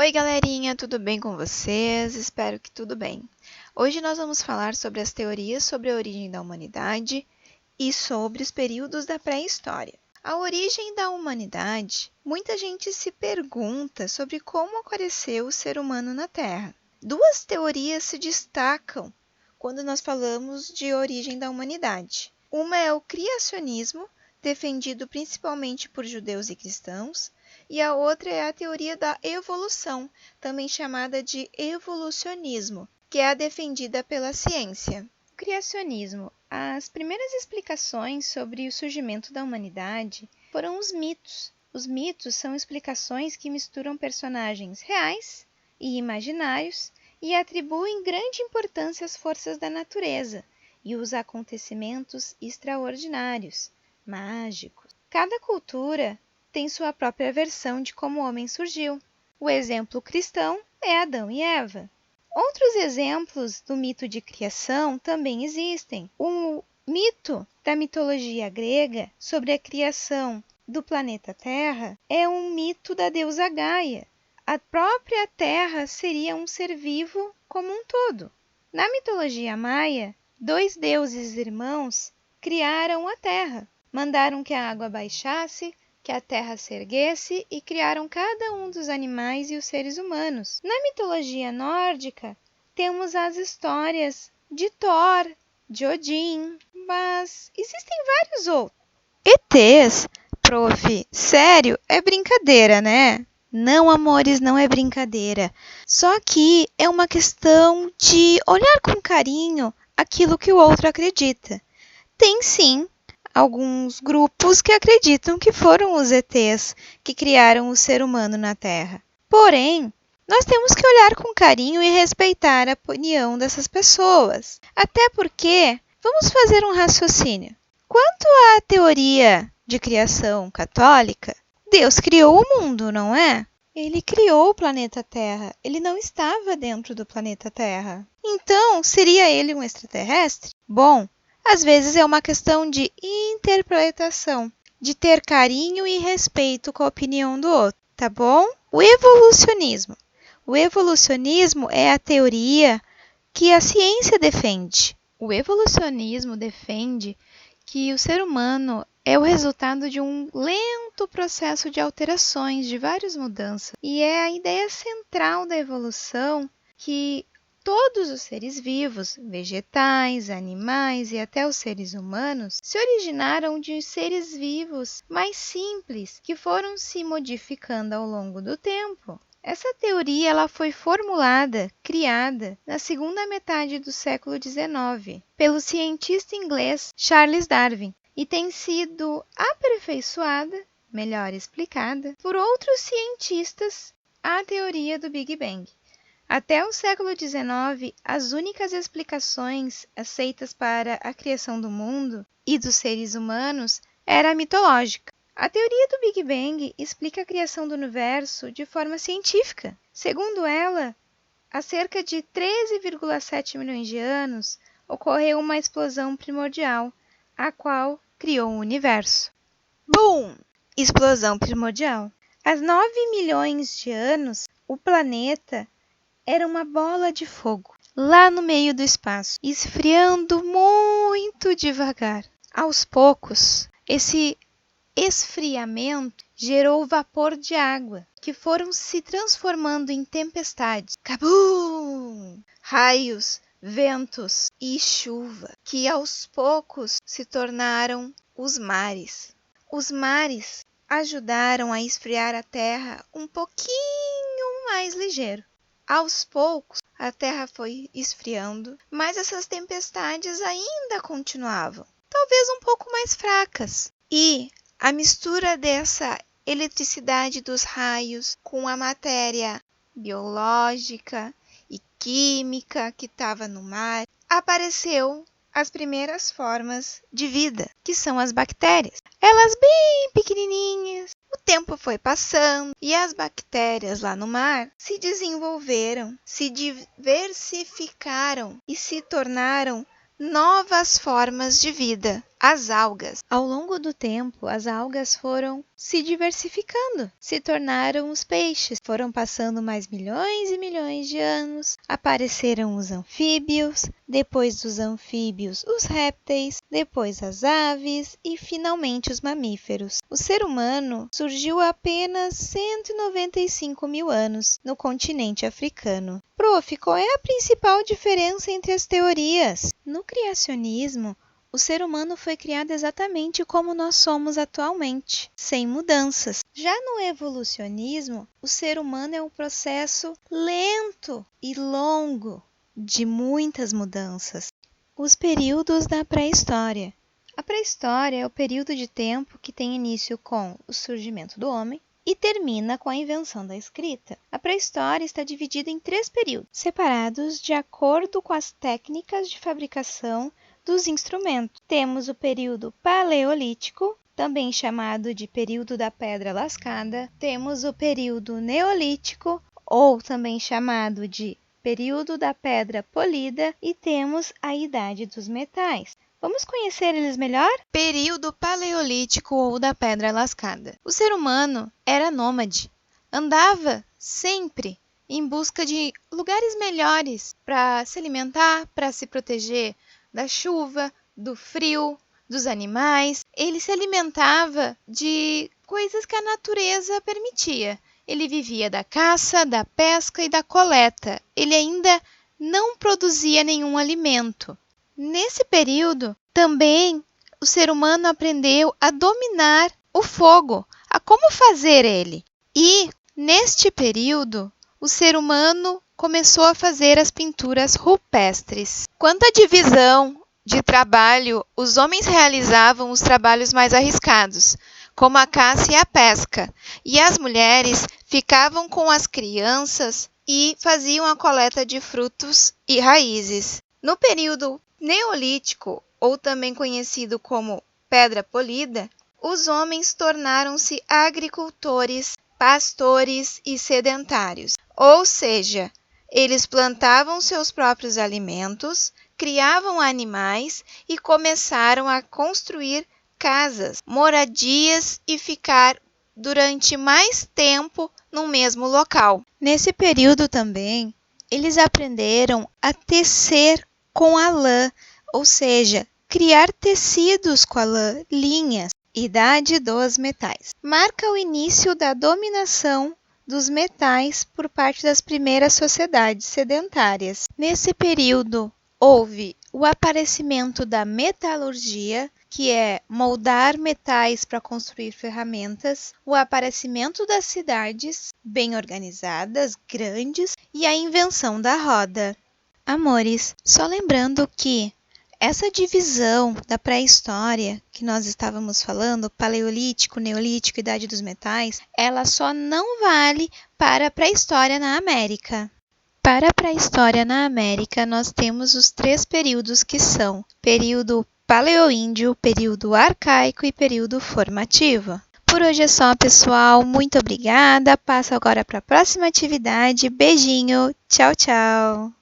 Oi, galerinha, tudo bem com vocês? Espero que tudo bem. Hoje nós vamos falar sobre as teorias sobre a origem da humanidade e sobre os períodos da pré-história. A origem da humanidade, muita gente se pergunta sobre como apareceu o ser humano na Terra. Duas teorias se destacam quando nós falamos de origem da humanidade. Uma é o criacionismo, defendido principalmente por judeus e cristãos, e a outra é a teoria da evolução, também chamada de evolucionismo, que é a defendida pela ciência. O criacionismo. As primeiras explicações sobre o surgimento da humanidade foram os mitos. Os mitos são explicações que misturam personagens reais e imaginários e atribuem grande importância às forças da natureza e os acontecimentos extraordinários, mágicos. Cada cultura tem sua própria versão de como o homem surgiu. O exemplo cristão é Adão e Eva. Outros exemplos do mito de criação também existem. O mito da mitologia grega sobre a criação do planeta Terra é um mito da deusa Gaia. A própria Terra seria um ser vivo como um todo. Na mitologia maia, dois deuses irmãos criaram a Terra. Mandaram que a água baixasse, que a terra se erguesse e criaram cada um dos animais e os seres humanos. Na mitologia nórdica, temos as histórias de Thor, de Odin, mas existem vários outros. ETs, prof, sério, é brincadeira, né? Não, amores, não é brincadeira. Só que é uma questão de olhar com carinho aquilo que o outro acredita. Tem sim alguns grupos que acreditam que foram os ETs que criaram o ser humano na Terra. Porém, nós temos que olhar com carinho e respeitar a opinião dessas pessoas. Até porque, vamos fazer um raciocínio. Quanto à teoria de criação católica, Deus criou o mundo, não é? Ele criou o planeta Terra. Ele não estava dentro do planeta Terra. Então, seria ele um extraterrestre? Bom, às vezes é uma questão de interpretação, de ter carinho e respeito com a opinião do outro, tá bom? O evolucionismo. O evolucionismo é a teoria que a ciência defende. O evolucionismo defende que o ser humano é o resultado de um lento processo de alterações, de várias mudanças. E é a ideia central da evolução que todos os seres vivos, vegetais, animais e até os seres humanos, se originaram de seres vivos mais simples, que foram se modificando ao longo do tempo. Essa teoria ela foi formulada, criada, na segunda metade do século XIX, pelo cientista inglês Charles Darwin, e tem sido aperfeiçoada, melhor explicada, por outros cientistas, a teoria do Big Bang. Até o século XIX, as únicas explicações aceitas para a criação do mundo e dos seres humanos era a mitológica. A teoria do Big Bang explica a criação do universo de forma científica. Segundo ela, há cerca de 13,7 milhões de anos, ocorreu uma explosão primordial, a qual criou o universo. Boom! Explosão primordial. Há 9 milhões de anos, o planeta era uma bola de fogo, lá no meio do espaço, esfriando muito devagar. Aos poucos, esse esfriamento gerou vapor de água, que foram se transformando em tempestades. Cabum! Raios, ventos e chuva, que aos poucos se tornaram os mares. Os mares ajudaram a esfriar a Terra um pouquinho mais ligeiro. Aos poucos, a Terra foi esfriando, mas essas tempestades ainda continuavam, talvez um pouco mais fracas. E a mistura dessa eletricidade dos raios com a matéria biológica e química que estava no mar, apareceu as primeiras formas de vida, que são as bactérias. Elas bem pequenininhas. O tempo foi passando e as bactérias lá no mar se desenvolveram, se diversificaram e se tornaram novas formas de vida. as algas. Ao longo do tempo, as algas foram se diversificando, se tornaram os peixes. Foram passando mais milhões e milhões de anos, apareceram os anfíbios, depois dos anfíbios os répteis, depois as aves e finalmente os mamíferos. O ser humano surgiu há apenas 195 mil anos no continente africano. Prof, qual é a principal diferença entre as teorias? No criacionismo, o ser humano foi criado exatamente como nós somos atualmente, sem mudanças. Já no evolucionismo, o ser humano é um processo lento e longo de muitas mudanças. Os períodos da pré-história. A pré-história é o período de tempo que tem início com o surgimento do homem e termina com a invenção da escrita. A pré-história está dividida em 3 períodos, separados de acordo com as técnicas de fabricação dos instrumentos. Temos o período paleolítico, também chamado de período da pedra lascada. Temos o período neolítico, ou também chamado de período da pedra polida, e temos a idade dos metais. Vamos conhecer eles melhor? Período paleolítico ou da pedra lascada. O ser humano era nômade, andava sempre em busca de lugares melhores para se alimentar, para se proteger da chuva, do frio, dos animais. Ele se alimentava de coisas que a natureza permitia. Ele vivia da caça, da pesca e da coleta. Ele ainda não produzia nenhum alimento. Nesse período, também o ser humano aprendeu a dominar o fogo, a como fazer ele. E, neste período, o ser humano começou a fazer as pinturas rupestres. Quanto à divisão de trabalho, os homens realizavam os trabalhos mais arriscados, como a caça e a pesca, e as mulheres ficavam com as crianças e faziam a coleta de frutos e raízes. No período neolítico, ou também conhecido como pedra polida, os homens tornaram-se agricultores, pastores e sedentários, ou seja, eles plantavam seus próprios alimentos, criavam animais e começaram a construir casas, moradias e ficar durante mais tempo no mesmo local. Nesse período também, eles aprenderam a tecer com a lã, ou seja, criar tecidos com a lã, linhas. Idade dos metais. Marca o início da dominação dos metais por parte das primeiras sociedades sedentárias. Nesse período, houve o aparecimento da metalurgia, que é moldar metais para construir ferramentas, o aparecimento das cidades bem organizadas, grandes, e a invenção da roda. Amores, só lembrando que essa divisão da pré-história que nós estávamos falando, paleolítico, neolítico, idade dos metais, ela só não vale para a pré-história na América. Para a pré-história na América, nós temos os 3 períodos que são período paleoíndio, período arcaico e período formativo. Por hoje é só, pessoal. Muito obrigada. Passo agora para a próxima atividade. Beijinho. Tchau, tchau.